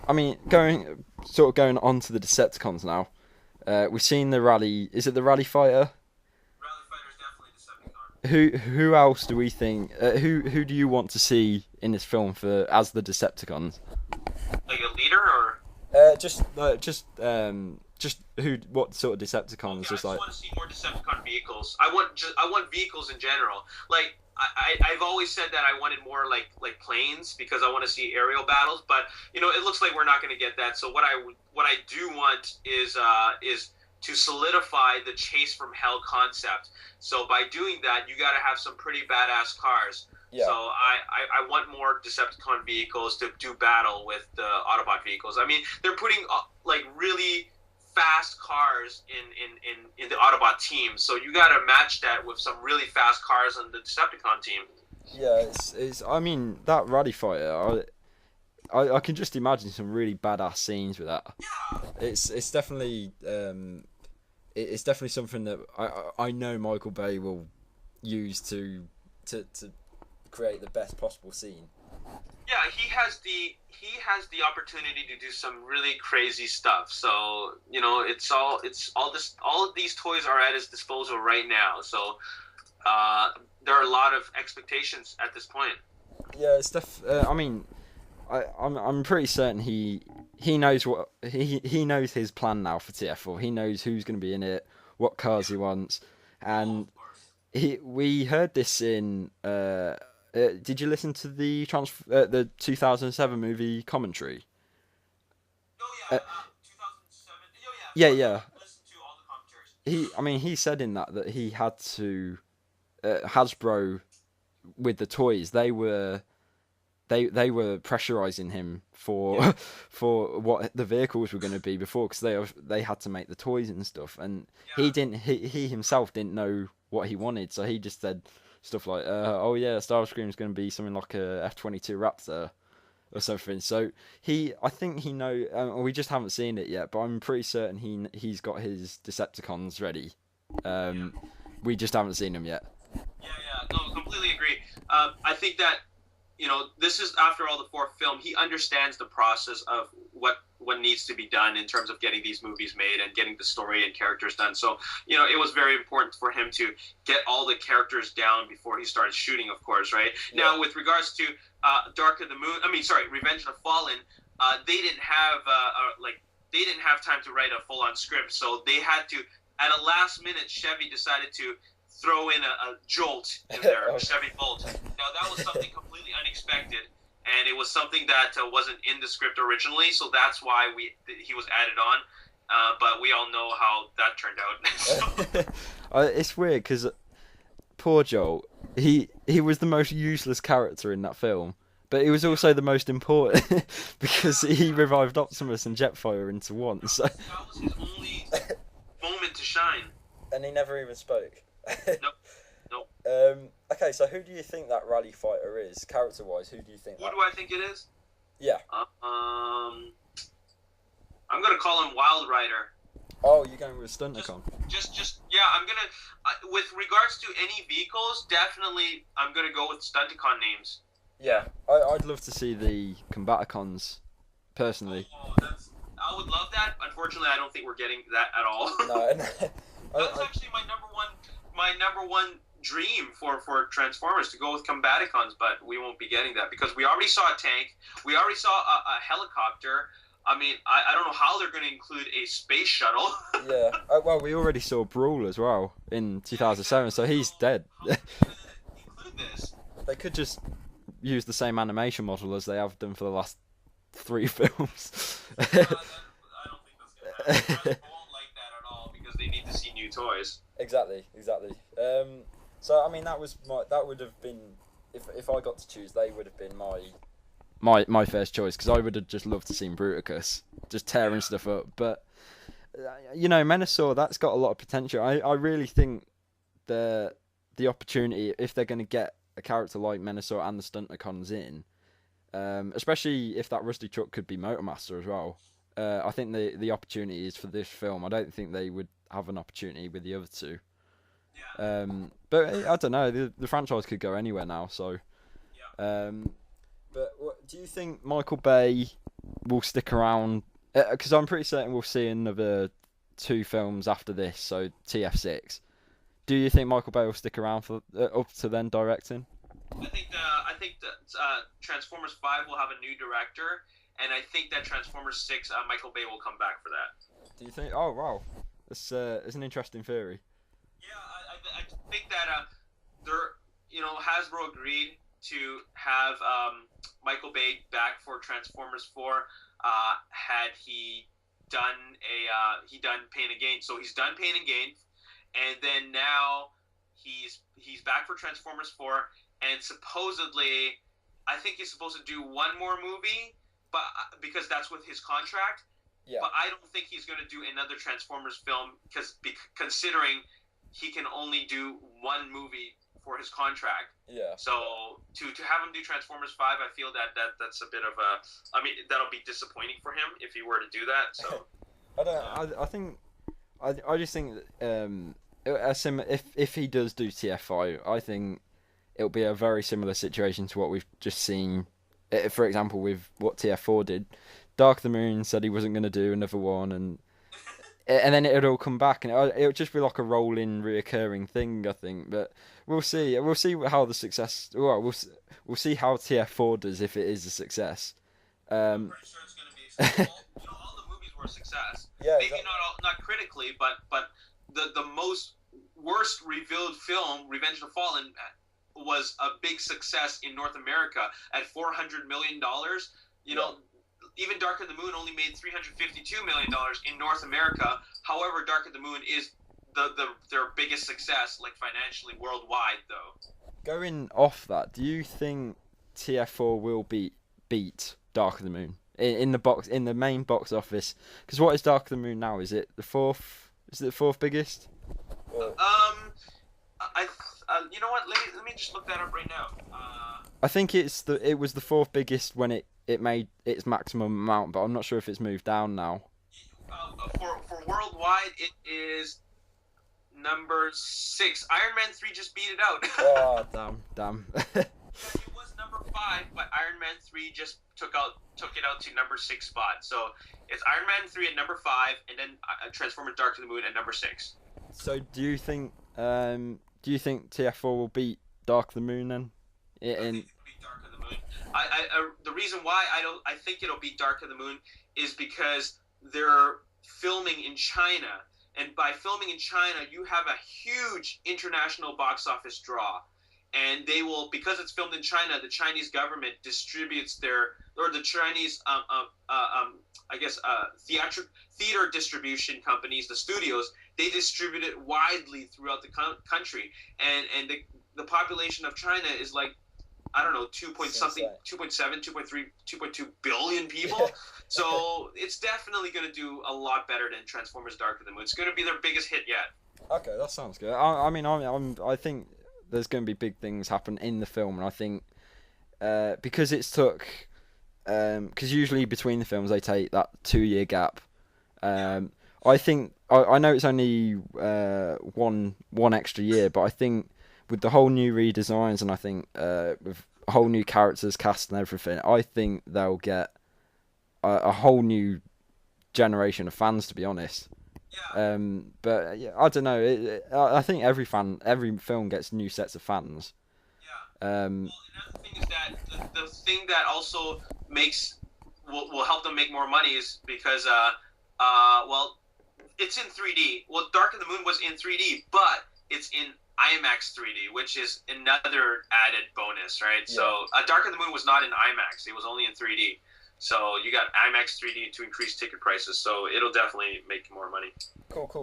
I mean, going on to the Decepticons now. We've seen the rally. Is it the rally fighter? Rally Fighter's definitely Decepticon. Who else do we think? Who do you want to see in this film for as the Decepticons? Like a leader, or Just who? What sort of Decepticons? okay, I Just just like want to see more Decepticon vehicles. I want vehicles in general. Like I've always said that I wanted more like planes because I want to see aerial battles. But it looks like we're not going to get that. So what I do want is to solidify the chase from hell concept. So by doing that, you got to have some pretty badass cars. yeah, So I want more Decepticon vehicles to do battle with the Autobot vehicles. I mean, they're putting like really fast cars in the Autobot team. So you got to match that with some really fast cars on the Decepticon team. yeah. It's. I mean, that rally fighter. I can just imagine some really badass scenes with that. It's definitely it's definitely something that I know Michael Bay will use to create the best possible scene. Yeah, he has the opportunity to do some really crazy stuff. So all of these toys are at his disposal right now. So there are a lot of expectations at this point. Yeah, it's I mean, I'm pretty certain he knows he knows his plan now for TF4. He knows who's going to be in it, what cars he wants, Oh, and of course. we heard this in. Did you listen to the 2007 movie commentary? Oh Uh, yeah, 2007. Oh yeah, of yeah, course. yeah. I've listened to all the commentaries. I mean, he said in that he had to Hasbro with the toys. They were pressurizing him Yeah, for for what the vehicles were going to be before because they had to make the toys and stuff, and yeah, he himself didn't know what he wanted, so he just said stuff like, "Oh yeah, Starscream's going to be something like a F-22 Raptor or something." So I think he know. We just haven't seen it yet, but I'm pretty certain he's got his Decepticons ready. yeah. Um, we just haven't seen them yet. Yeah, yeah, no, completely agree. I think that this is after all the fourth film. He understands the process of what needs to be done in terms of getting these movies made and getting the story and characters done. So it was very important for him to get all the characters down before he started shooting. Of course, right Yeah. now with regards to Dark of the Moon. I mean, sorry, Revenge of the Fallen. They didn't have they didn't have time to write a full on script, so they had to at a last minute. Chevy decided to throw in a jolt in there, a Chevy Bolt. Now that was something completely unexpected, and it was something that wasn't in the script originally, so that's why he was added on. But we all know how that turned out. So, It's weird because poor Joel, he was the most useless character in that film, but he was yeah, also the most important because he revived Optimus and Jetfire into one. So, that was his only moment to shine. and he never even spoke. Nope, nope. Okay, so who do you think that rally fighter is, character-wise? Who do you think Who that? do I think it is? Yeah. Um, I'm gonna call him Wild Rider. Oh, you're going with Just, Stunticon. just, yeah. I'm gonna. With regards to any vehicles, definitely, I'm gonna go with Stunticon names. Yeah, I'd love to see the Combaticons personally. Oh, I would love that. Unfortunately, I don't think we're getting that at all. No, no. That's actually my number one dream for Transformers, to go with Combaticons, but we won't be getting that because we already saw a tank, we already saw a helicopter. I mean, I don't know how they're going to include a space shuttle. Yeah. Well, we already saw Brawl as well in Yeah, 2007, exactly. so he's So dead. how are they going to include this? They could just use the same animation model as they have done for the last three films. I don't think that's going to happen. Hasbro won't like that at all because they need to see new toys. Exactly. So I mean, that would have been if I got to choose, they would have been my first choice because I would have just loved to see Bruticus just tearing Yeah. stuff up. But Menasor, that's got a lot of potential. I really think the opportunity if they're going to get a character like Menasor and the Stunticons in, especially if that Rusty Truck could be Motormaster as well. I think the opportunity is for this film. I don't think they would have an opportunity with the other two. Yeah, But I don't know. The franchise could go anywhere now. So, yeah. um, But do you think Michael Bay will stick around? Because I'm pretty certain we'll see another 2 films after this, so TF6. Do you think Michael Bay will stick around for up to then directing? I think that Transformers 5 will have a new director, and I think that Transformers 6 Michael Bay will come back for that. Do you think? Oh wow, it's an interesting theory. Yeah, I think that Hasbro agreed to have Michael Bay back for Transformers 4. Had he done Pain and Gain, so he's done Pain and Gain, and then now he's back for Transformers 4, and supposedly I think he's supposed to do one more movie, but because that's with his contract. Yeah. But I don't think he's going to do another Transformers film considering he can only do one movie for his contract. Yeah. So to have him do Transformers 5, I feel that's a bit of a. I mean, that'll be disappointing for him if he were to do that. So. I just think if he does do TF5, I think it'll be a very similar situation to what we've just seen. For example, with what TF4 did. Dark of the Moon said he wasn't going to do another one, and then it'd all come back, and it'll just be like a rolling, reoccurring thing, I think. But we'll see. We'll see how the success. Well, we'll see how TF4 does if it is a success. I'm pretty sure it's going to be a success. All the movies were a success. Yeah, maybe not critically, but the most worst revealed film, Revenge of the Fallen, was a big success in North America at $400 million. Even Dark of the Moon only made $352 million in North America. However, Dark of the Moon is their biggest success, like financially worldwide, though. Going off that, do you think TF4 will beat Dark of the Moon in the main box office? Because what is Dark of the Moon now? Is it the fourth? Is it the fourth biggest? You know what? Let me just look that up right now. I think it was the fourth biggest when it made its maximum amount, but I'm not sure if it's moved down now. For worldwide, it is number 6. Iron Man 3 just beat it out. Oh, damn. It was number 5, but Iron Man 3 just took it out to number 6 spot. So it's Iron Man 3 at number 5, and then Transformers: Dark of the Moon at number 6. So do you think TF4 will beat Dark of the Moon then? I think it'll beat Dark of the Moon. The reason why I think it'll beat Dark of the Moon is because they're filming in China, and by filming in China, you have a huge international box office draw, and they will, because it's filmed in China, the Chinese government distributes the Chinese theater distribution companies, the studios, they distribute it widely throughout the country, and the population of China is like, I don't know, 2.7, 2.3, 2.2 billion people. Yeah. So it's definitely going to do a lot better than Transformers: Dark of the Moon. It's going to be their biggest hit yet. Okay, that sounds good. I think there's going to be big things happen in the film, and I think because it's took, because usually between the films they take that 2-year gap. I think I know it's only one extra year, but I think with the whole new redesigns, and I think with whole new characters, cast and everything, I think they'll get a whole new generation of fans, to be honest. Yeah. But yeah, I don't know. I think every film gets new sets of fans. Yeah. Well, another thing is that the thing that also will help them make more money is because it's in 3D. Well, Dark of the Moon was in 3D, but it's in IMAX 3D, which is another added bonus, right? Yeah. So Dark of the Moon was not in IMAX. It was only in 3D. So you got IMAX 3D to increase ticket prices. So it'll definitely make more money. Cool.